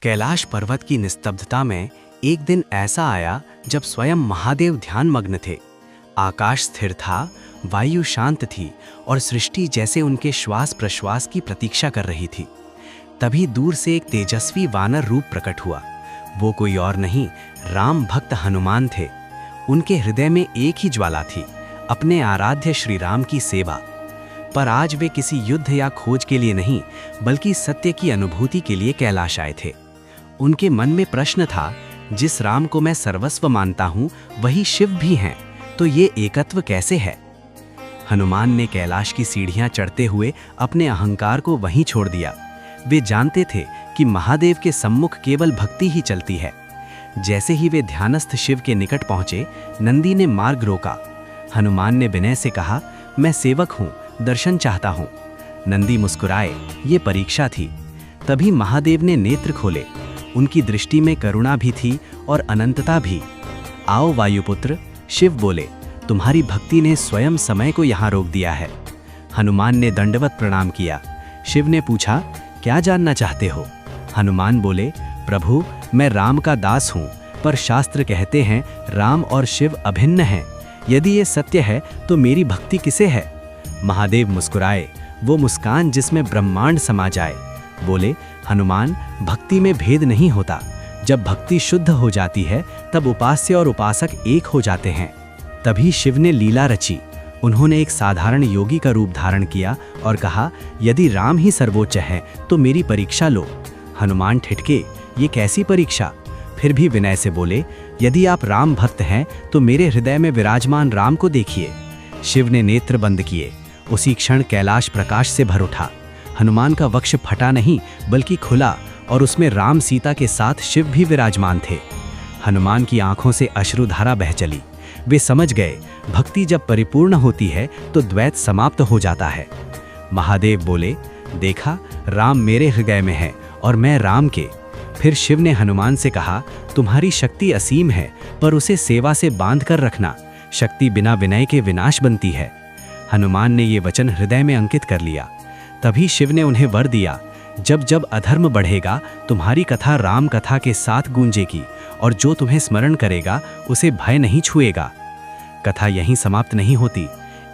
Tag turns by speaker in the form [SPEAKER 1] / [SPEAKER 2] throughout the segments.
[SPEAKER 1] कैलाश पर्वत की निस्तब्धता में एक दिन ऐसा आया जब स्वयं महादेव ध्यानमग्न थे। आकाश स्थिर था, वायु शांत थी और सृष्टि जैसे उनके श्वास प्रश्वास की प्रतीक्षा कर रही थी। तभी दूर से एक तेजस्वी वानर रूप प्रकट हुआ। वो कोई और नहीं, राम भक्त हनुमान थे। उनके हृदय में एक ही ज्वाला थी, अपने आराध्य श्री राम की सेवा। पर आज वे किसी युद्ध या खोज के लिए नहीं, बल्कि सत्य की अनुभूति के लिए कैलाश आए थे। उनके मन में प्रश्न था, जिस राम को मैं सर्वस्व मानता हूँ वही शिव भी हैं, तो ये एकत्व कैसे है? हनुमान ने कैलाश की सीढ़ियां चढ़ते हुए अपने अहंकार को वहीं छोड़ दिया। वे जानते थे कि महादेव के सम्मुख केवल भक्ति ही चलती है। जैसे ही वे ध्यानस्थ शिव के निकट पहुंचे, नंदी ने मार्ग रोका। हनुमान ने विनय से कहा, मैं सेवक हूँ, दर्शन चाहता हूँ। नंदी मुस्कुराए, ये परीक्षा थी। तभी महादेव ने नेत्र खोले। उनकी दृष्टि में करुणा भी थी और अनंतता भी। आओ वायुपुत्र, शिव बोले, तुम्हारी भक्ति ने स्वयं समय को यहाँ रोक दिया है। हनुमान ने दंडवत प्रणाम किया। शिव ने पूछा, क्या जानना चाहते हो? हनुमान बोले, प्रभु, मैं राम का दास हूँ, पर शास्त्र कहते हैं राम और शिव अभिन्न हैं। यदि ये सत्य है तो मेरी भक्ति किसे है? महादेव मुस्कुराए, वो मुस्कान जिसमें ब्रह्मांड समा जाए। बोले, हनुमान, भक्ति में भेद नहीं होता। जब भक्ति शुद्ध हो जाती है तब उपास्य और उपासक एक हो जाते हैं। तभी शिव ने लीला रची। उन्होंने एक साधारण योगी का रूप धारण किया और कहा, यदि राम ही सर्वोच्च है तो मेरी परीक्षा लो। हनुमान ठिठके, ये कैसी परीक्षा? फिर भी विनय से बोले, यदि आप राम भक्त हैं तो मेरे हृदय में विराजमान राम को देखिए। शिव ने नेत्र बंद किए। उसी क्षण कैलाश प्रकाश से भर उठा। हनुमान का वक्ष फटा नहीं बल्कि खुला और उसमें राम सीता के साथ शिव भी विराजमान थे। हनुमान की आंखों से अश्रुधारा बह चली। वे समझ गए, भक्ति जब परिपूर्ण होती है तो द्वैत समाप्त हो जाता है। महादेव बोले, देखा, राम मेरे हृदय में है और मैं राम के। फिर शिव ने हनुमान से कहा, तुम्हारी शक्ति असीम है, पर उसे सेवा से बांध कर रखना। शक्ति बिना विनय के विनाश बनती है। हनुमान ने ये वचन हृदय में अंकित कर लिया। तभी शिव ने उन्हें वर दिया, जब जब अधर्म बढ़ेगा तुम्हारी कथा राम कथा के साथ गूंजेगी और जो तुम्हें स्मरण करेगा उसे भय नहीं छुएगा। कथा यहीं समाप्त नहीं होती।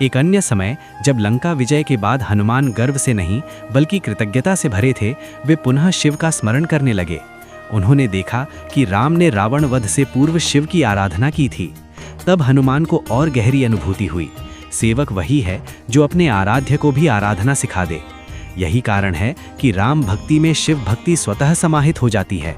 [SPEAKER 1] एक अन्य समय जब लंका विजय के बाद हनुमान गर्व से नहीं बल्कि कृतज्ञता से भरे थे, वे पुनः शिव का स्मरण करने लगे। उन्होंने देखा कि राम ने रावण वध से पूर्व शिव की आराधना की थी। तब हनुमान को और गहरी अनुभूति हुई, सेवक वही है जो अपने आराध्य को भी आराधना सिखा दे। यही कारण है कि राम भक्ति में शिव भक्ति स्वतः समाहित हो जाती है।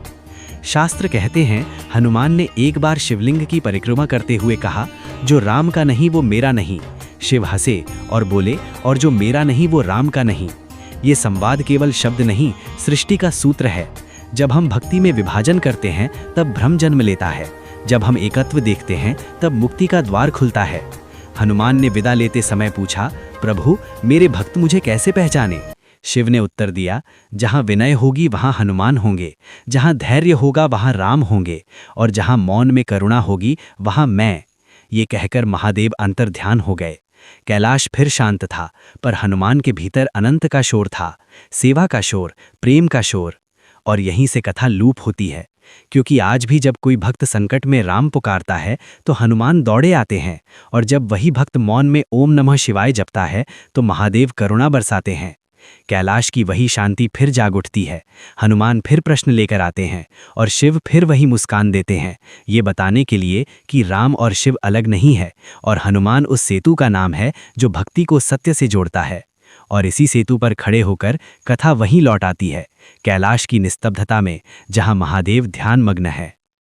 [SPEAKER 1] शास्त्र कहते हैं, हनुमान ने एक बार शिवलिंग की परिक्रमा करते हुए कहा, जो राम का नहीं वो मेरा नहीं। शिव हंसे और बोले, और जो मेरा नहीं वो राम का नहीं। ये संवाद केवल शब्द नहीं, सृष्टि का सूत्र है। जब हम भक्ति में विभाजन करते हैं तब भ्रम जन्म लेता है। जब हम एकत्व देखते हैं तब मुक्ति का द्वार खुलता है। हनुमान ने विदा लेते समय पूछा, प्रभु, मेरे भक्त मुझे कैसे पहचाने? शिव ने उत्तर दिया, जहाँ विनय होगी वहाँ हनुमान होंगे, जहाँ धैर्य होगा वहाँ राम होंगे और जहाँ मौन में करुणा होगी वहाँ मैं। ये कहकर महादेव अंतर्ध्यान हो गए। कैलाश फिर शांत था, पर हनुमान के भीतर अनंत का शोर था, सेवा का शोर, प्रेम का शोर। और यहीं से कथा लूप होती है, क्योंकि आज भी जब कोई भक्त संकट में राम पुकारता है तो हनुमान दौड़े आते हैं, और जब वही भक्त मौन में ओम नमः शिवाय जपता है तो महादेव करुणा बरसाते हैं। कैलाश की वही शांति फिर जाग उठती है। हनुमान फिर प्रश्न लेकर आते हैं और शिव फिर वही मुस्कान देते हैं, ये बताने के लिए कि राम और शिव अलग नहीं है और हनुमान उस सेतु का नाम है जो भक्ति को सत्य से जोड़ता है। और इसी सेतु पर खड़े होकर कथा वहीं लौट आती है, कैलाश की निस्तब्धता में, जहां महादेव ध्यानमग्न है।